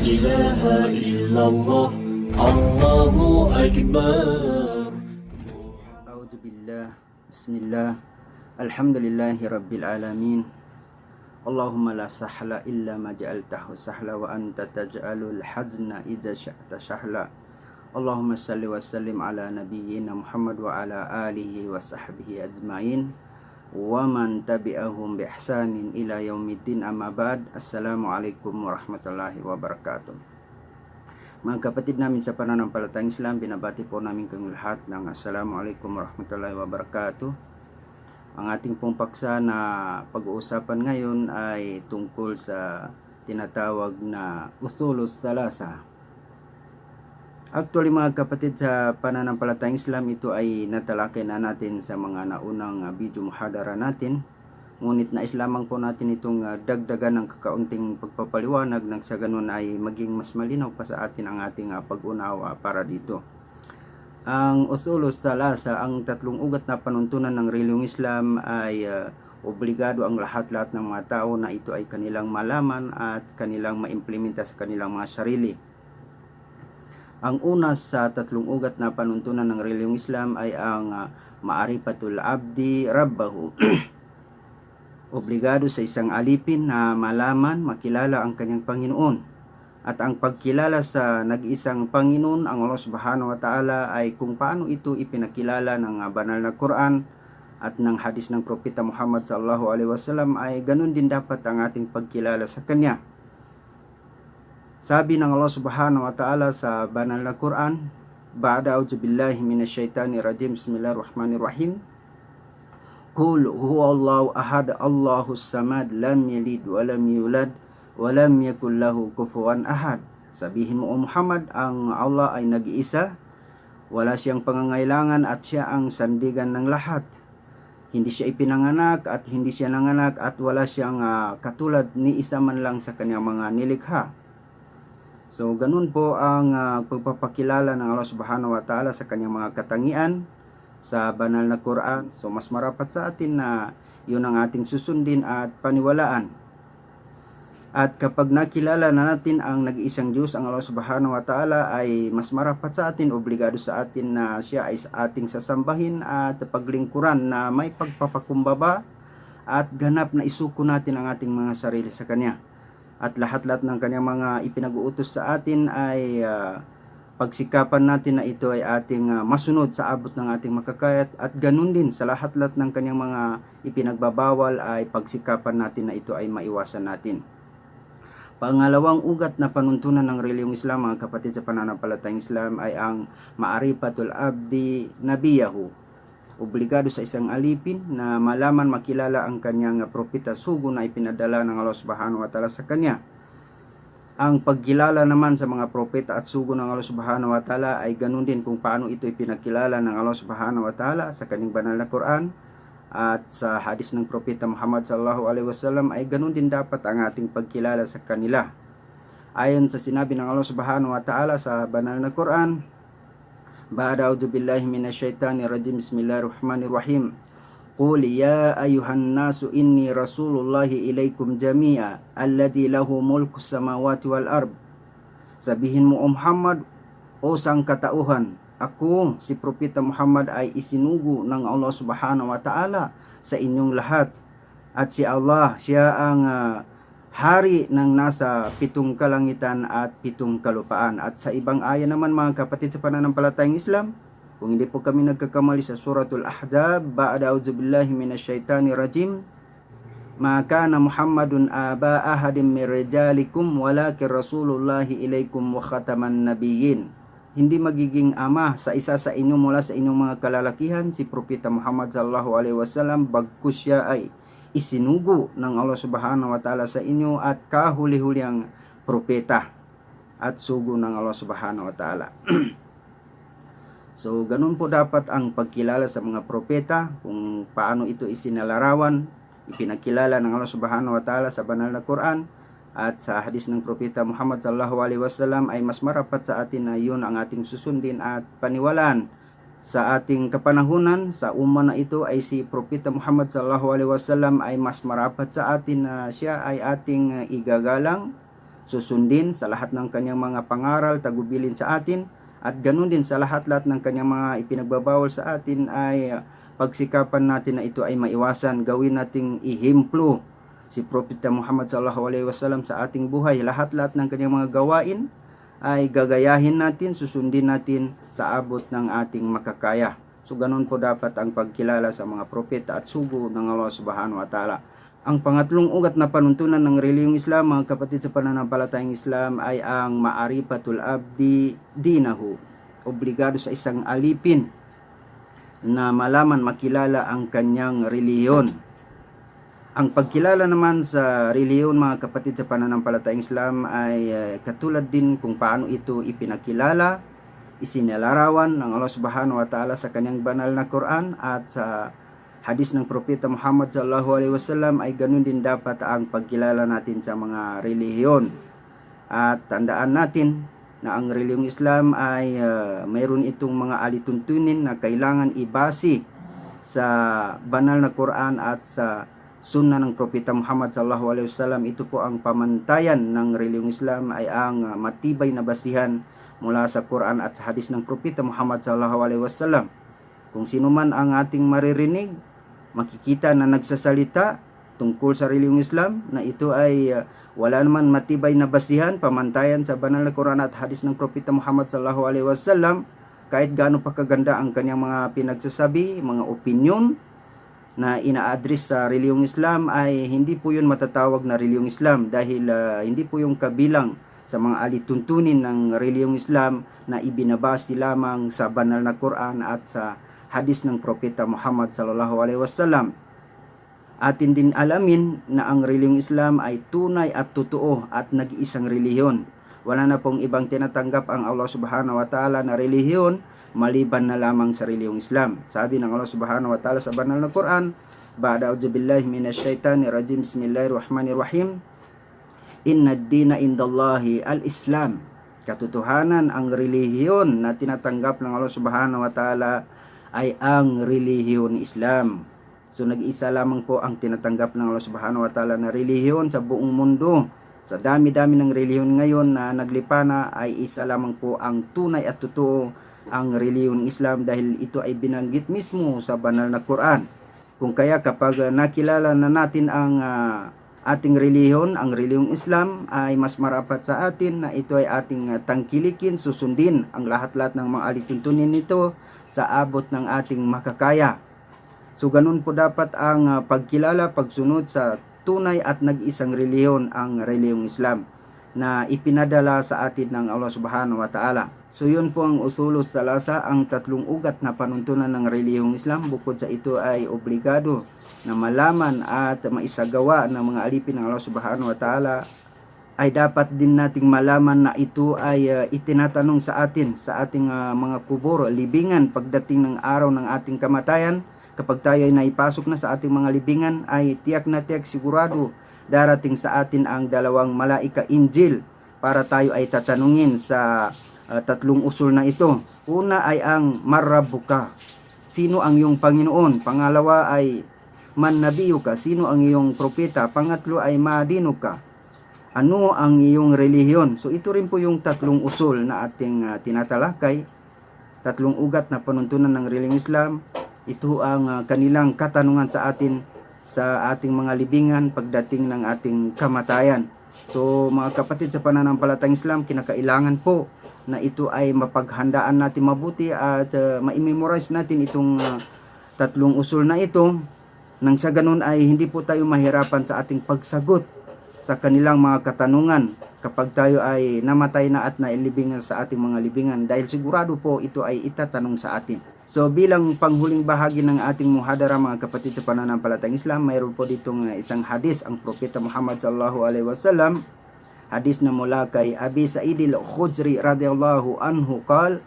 ilaha illallah, Allahu Akbar. A'udzu billah. Bismillah. Alhamdulillahi rabbil alamin. Allahumma la sahla illa ma ja'altahu sahla wa anta taj'alul hazna idza syi'ta sahla. Allahumma salli wa sallim ala nabiyyina Muhammad wa ala alihi wa sahbihi ajmain wa man tabi'ahum bi ihsanin ila yaumiddin, amma ba'd. Assalamualaikum warahmatullahi wabarakatuh. Mga kapatid namin sa pananampalatayang Islam, binabati po namin kayong lahat ng Assalamualaikum warahmatullahi wabarakatuh. Ang ating pong paksa na pag-uusapan ngayon ay tungkol sa tinatawag na usulus salasa. Actually mga kapatid, sa pananampalatayang Islam, ito ay natalakay na natin sa mga naunang video muhadara natin. Ngunit nais lamang po natin itong dagdagan ng kakaunting pagpapaliwanag nang sa ganun ay maging mas malinaw pa sa atin ang ating pag-unawa para dito. Ang usulus salasa, ang tatlong ugat na panuntunan ng reliyong Islam ay obligado ang lahat-lahat ng mga tao na ito ay kanilang malaman at kanilang maimplementa sa kanilang mga sarili. Ang una sa tatlong ugat na panuntunan ng reliyong Islam ay ang ma'arifatul abdi rabbahu. Obligado sa isang alipin na malaman, makilala ang kanyang Panginoon. At ang pagkilala sa nag-isang Panginoon, ang Allah Subhanahu wa Ta'ala, ay kung paano ito ipinakilala ng banal na Quran at ng hadis ng Propeta Muhammad sallallahu alaihi wasallam, ay ganun din dapat ang ating pagkilala sa Kanya. Sabi ng Allah Subhanahu wa Ta'ala sa banal na Quran, Ba'da a'udzu billahi minasyaitonir rajim, bismillahirrahmanirrahim. Qul huwallahu ahad, Allahus samad, lam yalid wa lam yulad wa lam yakul lahu kufuwan ahad. Sabihin mo, O Muhammad, ang Allah ay nag-iisa, wala siyang pangangailangan at siya ang sandigan ng lahat. Hindi siya ipinanganak at hindi siya nanganak at wala siyang katulad ni isa man lang sa kanyang mga nilikha. So ganun po ang pagpapakilala ng Allah Subhanahu wa Ta'ala sa kanyang mga katangian sa banal na Quran. So mas marapat sa atin na yun ang ating susundin at paniwalaan. At kapag nakilala na natin ang nag-iisang Diyos, ang Allah Subhanahu wa Ta'ala, ay mas marapat sa atin, obligado sa atin na siya ay ating sasambahin at paglingkuran na may pagpapakumbaba at ganap na isuko natin ang ating mga sarili sa Kanya. At lahat-lahat ng kanyang mga ipinag-uutos sa atin ay pagsikapan natin na ito ay ating masunod sa abot ng ating makakayat, at ganun din sa lahat-lahat ng kanyang mga ipinagbabawal ay pagsikapan natin na ito ay maiwasan natin. Pangalawang ugat na panuntunan ng reliyong Islam, mga kapatid sa pananampalatayang Islam, ay ang ma'arifatul abdi nabiyahu. Obligado sa isang alipin na malaman, makilala ang kanyang propeta, sugo na ipinadala ng Allah Subhanahu wa Ta'ala sa kanya. Ang pagkilala naman sa mga propeta at sugo ng Allah Subhanahu wa Ta'ala ay ganun din kung paano ito ipinakilala ng Allah Subhanahu wa Ta'ala sa kanyang banal na Quran at sa hadis ng propeta Muhammad sallallahu alaihi wasallam, ay ganun din dapat ang ating pagkilala sa kanila. Ayon sa sinabi ng Allah Subhanahu wa Ta'ala sa banal na Quran, Ba'da a'udzu billahi minasyaitonir rajim, bismillahirrahmanirrahim. Qul ya ayuhan nasu inni rasulullahi ilaikum jami'a alladzi lahu mulku samawati wal ard. Sabihin mo, O Muhammad, o sangkatauhan, ako si Propeta Muhammad ay isinugo ng Allah Subhanahu wa Ta'ala sa inyong lahat, at si Allah, siya ang hari ng nasa 7 kalangitan at 7 kalupaan. At sa ibang aya naman, mga kapatid sa pananampalatayang Islam, kung hindi po kami nagkakamali, sa suratul Ahzab, Ba'da a'udzu billahi minasyaitonir rajim, Ma kana Muhammadun aba ahadim min rijalikum walakin rasulullahi ilaikum wa khataman nabiyyin. Hindi magiging ama sa isa sa inyo mula sa inyong mga kalalakihan si Propeta Muhammad sallallahu alaihi wasallam, bagkus siya ay isinugo ng Allah Subhanahu wa Ta'ala sa inyo at kahuli-huliang propeta at sugo ng Allah Subhanahu wa Ta'ala. So ganun po dapat ang pagkilala sa mga propeta, kung paano ito isinalarawan, ipinakilala ng Allah Subhanahu wa Ta'ala sa banal na Quran at sa hadis ng Propeta Muhammad sallallahu alaihi wasallam, ay mas marapat sa atin na yun ang ating susundin at paniwalaan. Sa ating kapanahunan, sa umma na ito, ay si Propeta Muhammad sallallahu alaihi wasallam ay mas marapat sa atin na siya ay ating igagalang susundin sa lahat ng kanyang mga pangaral, tagubilin sa atin, at ganun din sa lahat-lahat ng kanyang mga ipinagbabawal sa atin ay pagsikapan natin na ito ay maiwasan. Gawin nating ihemplo si Propeta Muhammad sallallahu alaihi wasallam sa ating buhay. Lahat-lahat ng kanyang mga gawain ay gagayahin natin, susundin natin sa abot ng ating makakaya. So ganun po dapat ang pagkilala sa mga propeta at sugo ng Allah subhanahu wa ta'ala. Ang pangatlong ugat na panuntunan ng reliyong Islam, mga kapatid sa pananampalatayang Islam, ay ang ma'arifatul abdi dinahu. Obligado sa isang alipin na malaman, makilala ang kanyang reliyon. Ang pagkilala naman sa reliyon, mga kapatid sa pananampalatayang Islam, ay katulad din kung paano ito ipinakilala, isinilarawan ng Allah subhanahu wa ta'ala sa kanyang banal na Quran at sa hadis ng Propeta Muhammad sallallahu alaihi wasallam, ay ganun din dapat ang pagkilala natin sa mga relihiyon. At tandaan natin na ang reliyong Islam ay mayroon itong mga alituntunin na kailangan ibase sa banal na Quran at sa sunna ng Propeta Muhammad sallallahu alaihi wasallam. Ito po ang pamantayan ng reliyong Islam, ay ang matibay na basihan mula sa Quran at sa hadis ng Propeta Muhammad sallallahu alaihi wasallam. Kung sino man ang ating maririnig, makikita na nagsasalita tungkol sa reliyong Islam na ito ay wala naman matibay na basihan, pamantayan sa banal na Quran at hadis ng Propeta Muhammad sallallahu alaihi wasallam, kahit gaano pa kaganda ang kanyang mga pinagsasabi, mga opinion na ina-address sa reliyong Islam, ay hindi po yun matatawag na reliyong Islam dahil hindi po yung kabilang sa mga alituntunin ng reliyong Islam na ibinabase lamang sa banal na Quran at sa hadis ng Propeta Muhammad sallallahu alaihi wasallam. Atin din alamin na ang reliyong Islam ay tunay at totoo at nag-iisang relihiyon. Wala na pong ibang tinatanggap ang Allah subhanahu wa ta'ala na relihiyon maliban na lamang sa reliyong Islam. Sabi ng Allah subhanahu wa ta'ala sa banal na Quran, ba'da a'udzu billahi minasyaitanir rajim, bismillahirrahmanirrahim, inna ad-dina indallahi al-Islam. Katotohanan, ang relihiyon na tinatanggap ng Allah subhanahu wa ta'ala ay ang relihiyon Islam. So nag-isa lamang po ang tinatanggap ng Allah subhanahu wa ta'ala na relihiyon sa buong mundo. Sa dami-dami ng relihiyon ngayon na naglipana, ay isa lamang po ang tunay at totoo, ang relihiyon Islam, dahil ito ay binanggit mismo sa banal na Quran. Kung kaya kapag nakilala na natin ang ating relihiyon, ang relihiyong Islam, ay mas marapat sa atin na ito ay ating tangkilikin, susundin ang lahat-lahat ng mga alituntunin nito sa abot ng ating makakaya. So ganun po dapat ang pagkilala, pagsunod sa tunay at nag-isang relihiyon, ang relihiyong Islam na ipinadala sa atin ng Allah subhanahu wa ta'ala. So yun po ang usulos salasa, ang tatlong ugat na panuntunan ng relihiyong Islam. Bukod sa ito ay obligado na malaman at maisagawa ng mga alipin ng Allah subhanahu wa ta'ala, ay dapat din nating malaman na ito ay itinatanong sa atin sa ating mga kubur, libingan, pagdating ng araw ng ating kamatayan. Kapag tayo ay naipasok na sa ating mga libingan, ay tiyak na tiyak sigurado darating sa atin ang dalawang malaika Injil para tayo ay tatanungin sa tatlong usul na ito. Una ay ang marrabuka, sino ang iyong Panginoon? Pangalawa ay man nabiyuka, sino ang iyong propeta? Pangatlo ay madinuka, ano ang iyong relihiyon? So ito rin po yung tatlong usul na ating tinatalakay, tatlong ugat na panuntunan ng relihiyong Islam. Ito ang kanilang katanungan sa atin sa ating mga libingan pagdating ng ating kamatayan. So mga kapatid sa pananampalatayang Islam, kinakailangan po na ito ay mapaghandaan natin mabuti at ma-memorize natin itong tatlong usul na ito, nang sa ganun ay hindi po tayo mahirapan sa ating pagsagot sa kanilang mga katanungan kapag tayo ay namatay na at nailibingan sa ating mga libingan, dahil sigurado po ito ay itatanong sa atin. So bilang panghuling bahagi ng ating muhadara, mga kapatid sa pananampalatayang Islam, mayroon po ditong isang hadis ang Propeta Muhammad sallallahu alaihi wasallam. Hadis na mula kay Abi Sa'id al-Khudri radhiyallahu anhu qala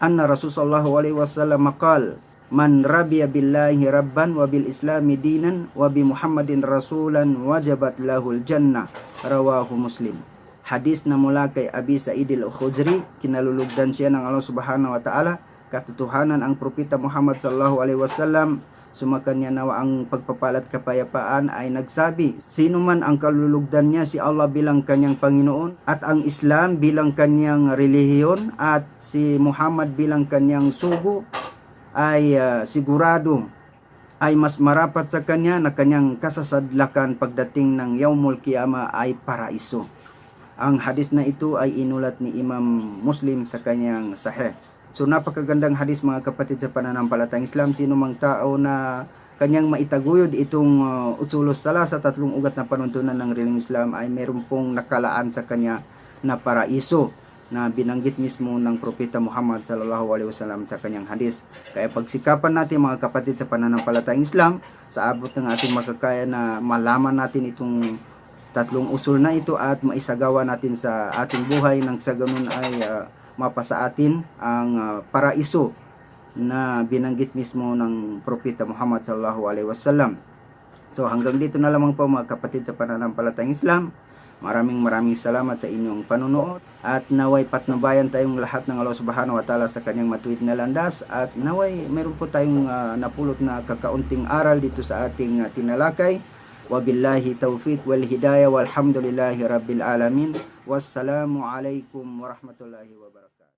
anna Rasulullah sallallahu alaihi wasallam qala man rabiya billahi rabban wa bil islami dinan wa bi Muhammadin rasulan wajabat lahul jannah, rawahu Muslim. Hadis na mula kay Abi Sa'id al-Khudri, kinalulugdan siya ng Allah subhanahu wa ta'ala. Katotohanan, ang Propeta Muhammad sallallahu alaihi wasallam, Sumakanya nawa ang pagpapalat kapayapaan ay nagsabi, sino man ang kalulugdan niya si Allah bilang kanyang Panginoon at ang Islam bilang kanyang relihiyon at si Muhammad bilang kanyang sugo ay sigurado ay mas marapat sa kanya na kanyang kasasadlakan pagdating ng Yaumul Qiyamah ay paraiso. Ang hadis na ito ay inulat ni Imam Muslim sa kanyang Sahih. So napakagandang hadis mga kapatid sa pananampalatayang Islam. Sino mang tao na kanyang maitaguyod itong usulos sala sa tatlong ugat na panuntunan ng relihiyong Islam ay meron pong nakalaan sa kanya na paraiso na binanggit mismo ng Propeta Muhammad sallallahu alaihi wasallam sa kanyang hadis. Kaya pagsikapan natin mga kapatid sa pananampalatayang Islam sa abot ng ating makakaya na malaman natin itong tatlong usul na ito at maisagawa natin sa ating buhay nang sa ganun ay mapasa atin ang paraiso na binanggit mismo ng Propeta Muhammad sallallahu alaihi wasallam. So hanggang dito na lamang po mga kapatid sa pananampalatayang Islam. Maraming salamat sa inyong panunood at naway patnubayan tayong lahat ng Allah Subhanahu wa Ta'ala sa kanyang matuwid na landas at naway meron po tayong napulot na kakaunting aral dito sa ating tinalakay. Wabillahi taufiq wal hidayah walhamdulillahi rabbil alamin. Wassalamu alaikum warahmatullahi wabarakatuh.